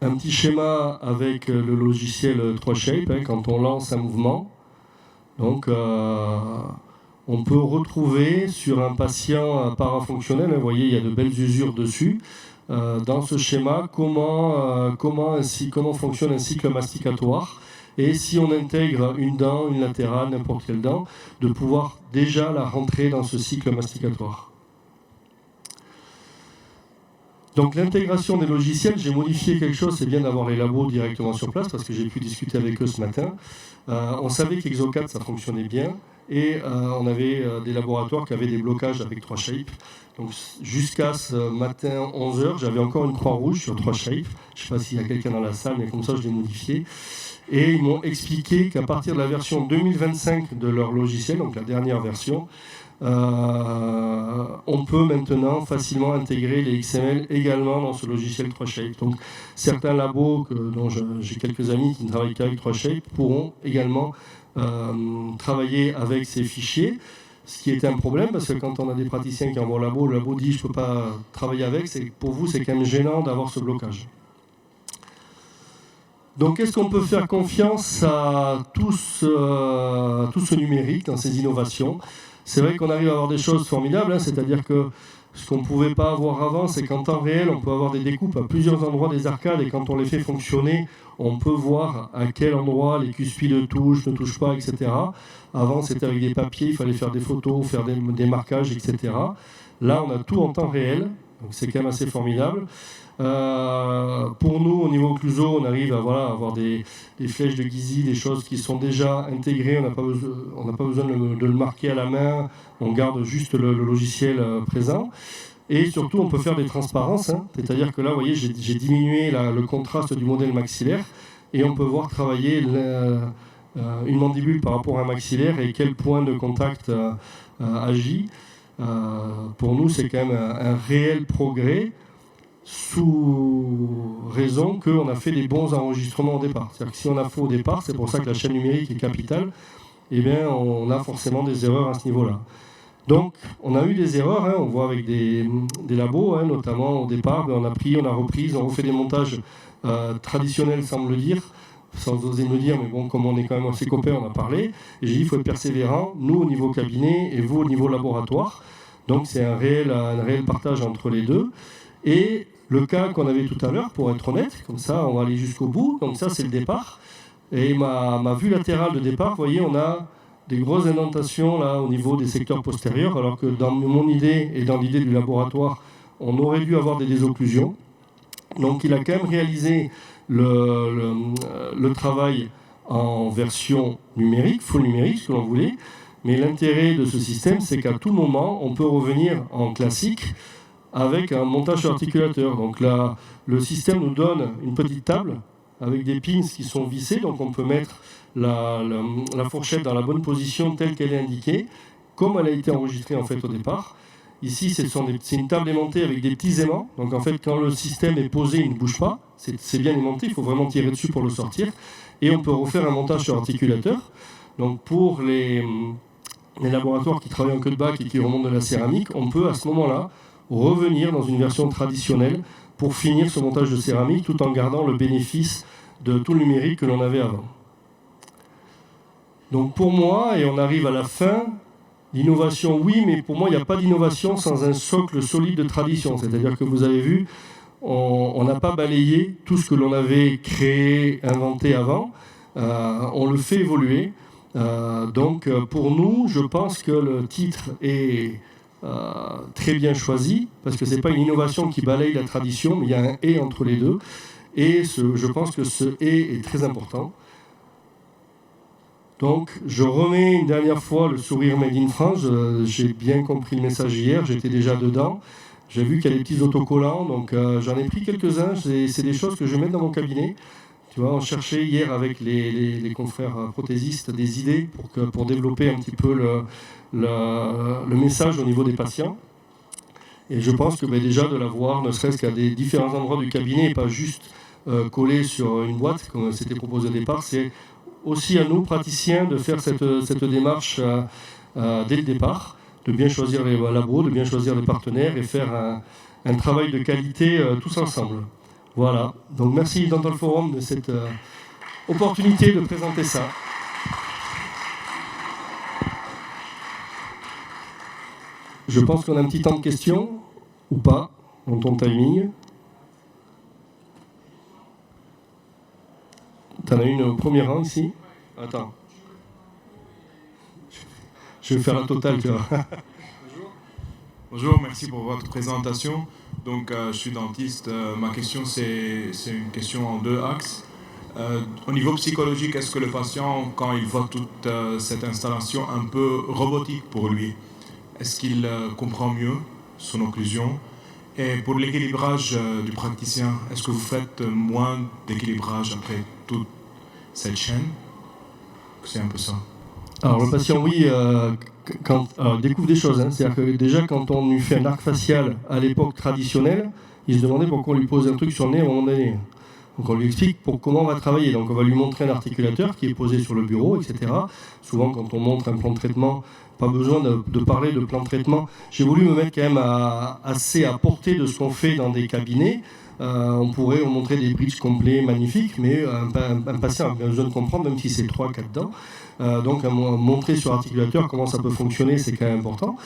Un petit schéma avec le logiciel 3Shape, quand on lance un mouvement. Donc on peut retrouver sur un patient parafonctionnel, vous voyez il y a de belles usures dessus, dans ce schéma comment fonctionne un cycle masticatoire. Et si on intègre une dent, une latérale, n'importe quelle dent, de pouvoir déjà la rentrer dans ce cycle masticatoire. Donc l'intégration des logiciels, j'ai modifié quelque chose, c'est bien d'avoir les labos directement sur place parce que j'ai pu discuter avec eux ce matin. On savait qu'Exocad ça fonctionnait bien et on avait des laboratoires qui avaient des blocages avec 3Shape. Donc jusqu'à ce matin 11h, j'avais encore une croix rouge sur 3Shape. Je ne sais pas s'il y a quelqu'un dans la salle, mais comme ça je l'ai modifié. Et ils m'ont expliqué qu'à partir de la version 2025 de leur logiciel, donc la dernière version, on peut maintenant facilement intégrer les XML également dans ce logiciel 3Shape. Donc certains labos dont j'ai quelques amis qui ne travaillent qu'avec 3Shape pourront également travailler avec ces fichiers. Ce qui était un problème, parce que quand on a des praticiens qui envoient au labo, le labo dit « je ne peux pas travailler avec », pour vous c'est quand même gênant d'avoir ce blocage. Donc, est-ce qu'on peut faire confiance à tout ce numérique dans ces innovations? C'est vrai qu'on arrive à avoir des choses formidables, c'est-à-dire que ce qu'on ne pouvait pas avoir avant, c'est qu'en temps réel, on peut avoir des découpes à plusieurs endroits des arcades, et quand on les fait fonctionner, on peut voir à quel endroit les cuspides touchent, ne touchent pas, etc. Avant, c'était avec des papiers, il fallait faire des photos, faire des marquages, etc. Là, on a tout en temps réel, donc c'est quand même assez formidable. Pour nous, au niveau Cluso, on arrive à avoir des flèches de Guizy, des choses qui sont déjà intégrées, on n'a pas besoin de le marquer à la main, on garde juste le logiciel présent. Et surtout, on peut faire des transparences, c'est-à-dire que là, vous voyez, j'ai diminué le contraste du modèle maxillaire, et on peut voir travailler une mandibule par rapport à un maxillaire et quel point de contact agit. Pour nous, c'est quand même un réel progrès, sous raison qu'on a fait des bons enregistrements au départ. C'est-à-dire que si on a faux au départ, c'est pour ça que la chaîne numérique est capitale, eh bien on a forcément des erreurs à ce niveau-là. Donc on a eu des erreurs, on voit avec des labos, notamment au départ, on a repris, on refait des montages traditionnels sans me le dire, sans oser me le dire, mais bon, comme on est quand même assez copains, on a parlé, et j'ai dit il faut être persévérant, nous au niveau cabinet et vous au niveau laboratoire. Donc c'est un réel partage entre les deux. Et le cas qu'on avait tout à l'heure, pour être honnête, comme ça on va aller jusqu'au bout, donc ça c'est le départ. Et ma vue latérale de départ, vous voyez, on a des grosses indentations là au niveau des secteurs postérieurs, alors que dans mon idée et dans l'idée du laboratoire, on aurait dû avoir des désocclusions. Donc il a quand même réalisé le travail en version numérique, full numérique, ce que l'on voulait. Mais l'intérêt de ce système, c'est qu'à tout moment, on peut revenir en classique avec un montage sur articulateur. Donc là, le système nous donne une petite table avec des pins qui sont vissés, donc on peut mettre la fourchette dans la bonne position telle qu'elle est indiquée, comme elle a été enregistrée en fait au départ. Ici, c'est une table aimantée avec des petits aimants. Donc en fait, quand le système est posé, il ne bouge pas. C'est bien aimanté, il faut vraiment tirer dessus pour le sortir. Et on peut refaire un montage sur articulateur. Donc pour les laboratoires qui travaillent en queue de bac et qui remontent de la céramique, on peut à ce moment-là revenir dans une version traditionnelle pour finir ce montage de céramique tout en gardant le bénéfice de tout le numérique que l'on avait avant. Donc pour moi, et on arrive à la fin, l'innovation, oui, mais pour moi, il n'y a pas d'innovation sans un socle solide de tradition. C'est-à-dire que vous avez vu, on n'a pas balayé tout ce que l'on avait créé, inventé avant. On le fait évoluer. Donc pour nous, je pense que le titre est très bien choisi, parce que ce n'est pas une innovation qui balaye la tradition, mais il y a un « et » entre les deux. Et je pense que ce « et » est très important. Donc, je remets une dernière fois le sourire Made in France. J'ai bien compris le message hier, j'étais déjà dedans. J'ai vu qu'il y a des petits autocollants, donc j'en ai pris quelques-uns. C'est des choses que je mets dans mon cabinet. Tu vois, on cherchait hier avec les confrères prothésistes des idées pour développer un petit peu le message au niveau des patients. Et je pense que déjà de l'avoir, ne serait-ce qu'à des différents endroits du cabinet, et pas juste collé sur une boîte, comme c'était proposé au départ, c'est aussi à nous, praticiens, de faire cette démarche dès le départ, de bien choisir les labos, de bien choisir les partenaires et faire un travail de qualité tous ensemble. Voilà. Donc merci Dental Forum de cette opportunité de présenter ça. Je pense qu'on a un petit temps de questions, ou pas, dans ton timing. T'en as une au premier rang ici. Attends. Je vais faire la totale, tu vois. Bonjour, merci pour votre présentation. Donc, je suis dentiste. Ma question, c'est une question en deux axes. Au niveau psychologique, est-ce que le patient, quand il voit toute cette installation un peu robotique pour lui, est-ce qu'il comprend mieux son occlusion? Et pour l'équilibrage du praticien, est-ce que vous faites moins d'équilibrage après toute cette chaîne? C'est un peu ça. Alors le patient, oui, il découvre des choses. C'est-à-dire que déjà, quand on lui fait un arc facial à l'époque traditionnelle, il se demandait pourquoi on lui pose un truc sur le nez à un moment donné. Donc on lui explique comment on va travailler. Donc on va lui montrer un articulateur qui est posé sur le bureau, etc. Souvent, quand on montre un plan de traitement, pas besoin de parler de plan de traitement. J'ai voulu me mettre quand même assez à portée de ce qu'on fait dans des cabinets. On pourrait montrer des bridges complets magnifiques, mais un patient a besoin de comprendre, même si c'est 3-4 dents. Donc montrer sur articulateur comment ça peut fonctionner, c'est quand même important.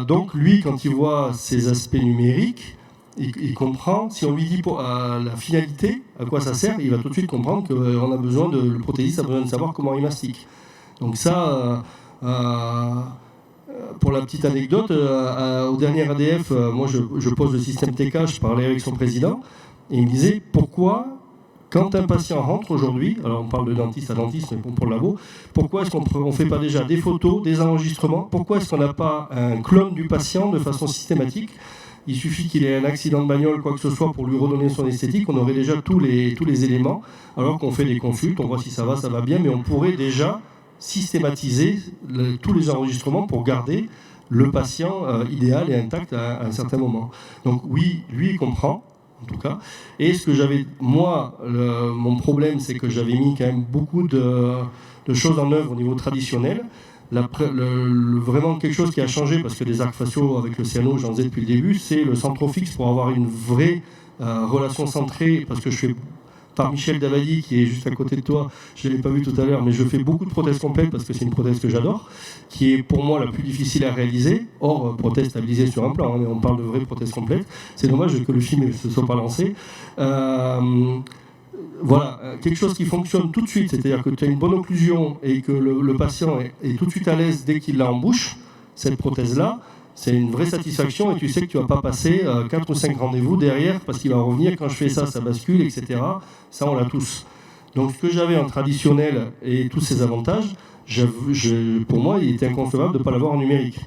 Donc lui, quand il voit ces aspects numériques, il comprend. Si on lui dit la finalité, à quoi ça sert, il va tout de suite comprendre qu'on a besoin le prothésiste a besoin de savoir comment il mastique. Donc ça, pour la petite anecdote, au dernier ADF, moi je pose le système TK, je parlais avec son président, et il me disait pourquoi, quand un patient rentre aujourd'hui, alors on parle de dentiste à dentiste, mais pour le labo, pourquoi est-ce qu'on ne fait pas déjà des photos, des enregistrements? Pourquoi est-ce qu'on n'a pas un clone du patient de façon systématique? Il suffit qu'il ait un accident de bagnole, quoi que ce soit, pour lui redonner son esthétique, on aurait déjà tous les éléments, alors qu'on fait des consultes, on voit si ça va bien, mais on pourrait déjà systématiser tous les enregistrements pour garder le patient idéal et intact à un certain moment. Donc oui, lui, il comprend, en tout cas. Et ce que j'avais, moi, mon problème, c'est que j'avais mis quand même beaucoup de choses en œuvre au niveau traditionnel. Vraiment quelque chose qui a changé, parce que les arcs faciaux avec le cyano, j'en faisais depuis le début, c'est le centrofix pour avoir une vraie relation centrée, parce que je fais par Michel Davadi, qui est juste à côté de toi, je ne l'ai pas vu tout à l'heure, mais je fais beaucoup de prothèses complètes parce que c'est une prothèse que j'adore, qui est pour moi la plus difficile à réaliser, hors prothèse stabilisée sur un plan, mais on parle de vraies prothèses complètes. C'est dommage que le film ne se soit pas lancé. Voilà, quelque chose qui fonctionne tout de suite, c'est-à-dire que tu as une bonne occlusion et que le patient est tout de suite à l'aise dès qu'il l'a en bouche, cette prothèse-là, c'est une vraie satisfaction et tu sais que tu ne vas pas passer 4 ou 5 rendez-vous derrière parce qu'il va revenir, quand je fais ça, ça bascule, etc. Ça, on l'a tous. Donc ce que j'avais en traditionnel et tous ces avantages, pour moi, il était inconcevable de ne pas l'avoir en numérique.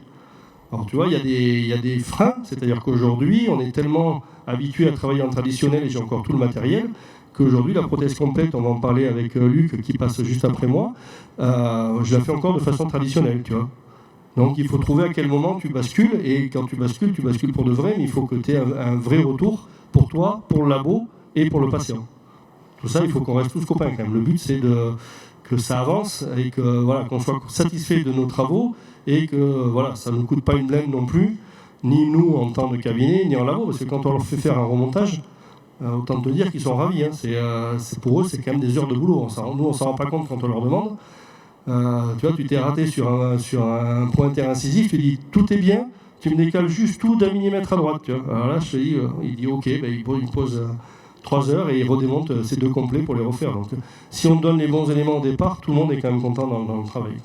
Alors tu vois, il y a des freins, c'est-à-dire qu'aujourd'hui, on est tellement habitué à travailler en traditionnel, et j'ai encore tout le matériel, qu'aujourd'hui, la prothèse complète, on va en parler avec Luc qui passe juste après moi, je la fais encore de façon traditionnelle, tu vois. Donc il faut trouver à quel moment tu bascules, et quand tu bascules pour de vrai, mais il faut que tu aies un vrai retour pour toi, pour le labo et pour le patient. Tout ça, il faut qu'on reste tous copains quand même. Le but, c'est que ça avance et que, voilà, qu'on soit satisfait de nos travaux et que voilà, ça ne nous coûte pas une blinde non plus, ni nous en temps de cabinet, ni en labo, parce que quand on leur fait faire un remontage, autant te dire qu'ils sont ravis. Hein. C'est pour eux, c'est quand même des heures de boulot. Nous, on ne s'en rend pas compte quand on leur demande. Tu vois, tu t'es raté sur un point interincisif, tu dis tout est bien, tu me décales juste tout d'1 millimètre à droite. Tu vois. Alors là, je te dis, il dit ok, ben, il pose 3 heures et il redémonte ces 2 complets pour les refaire. Donc, si on donne les bons éléments au départ, tout le monde est quand même content dans le travail.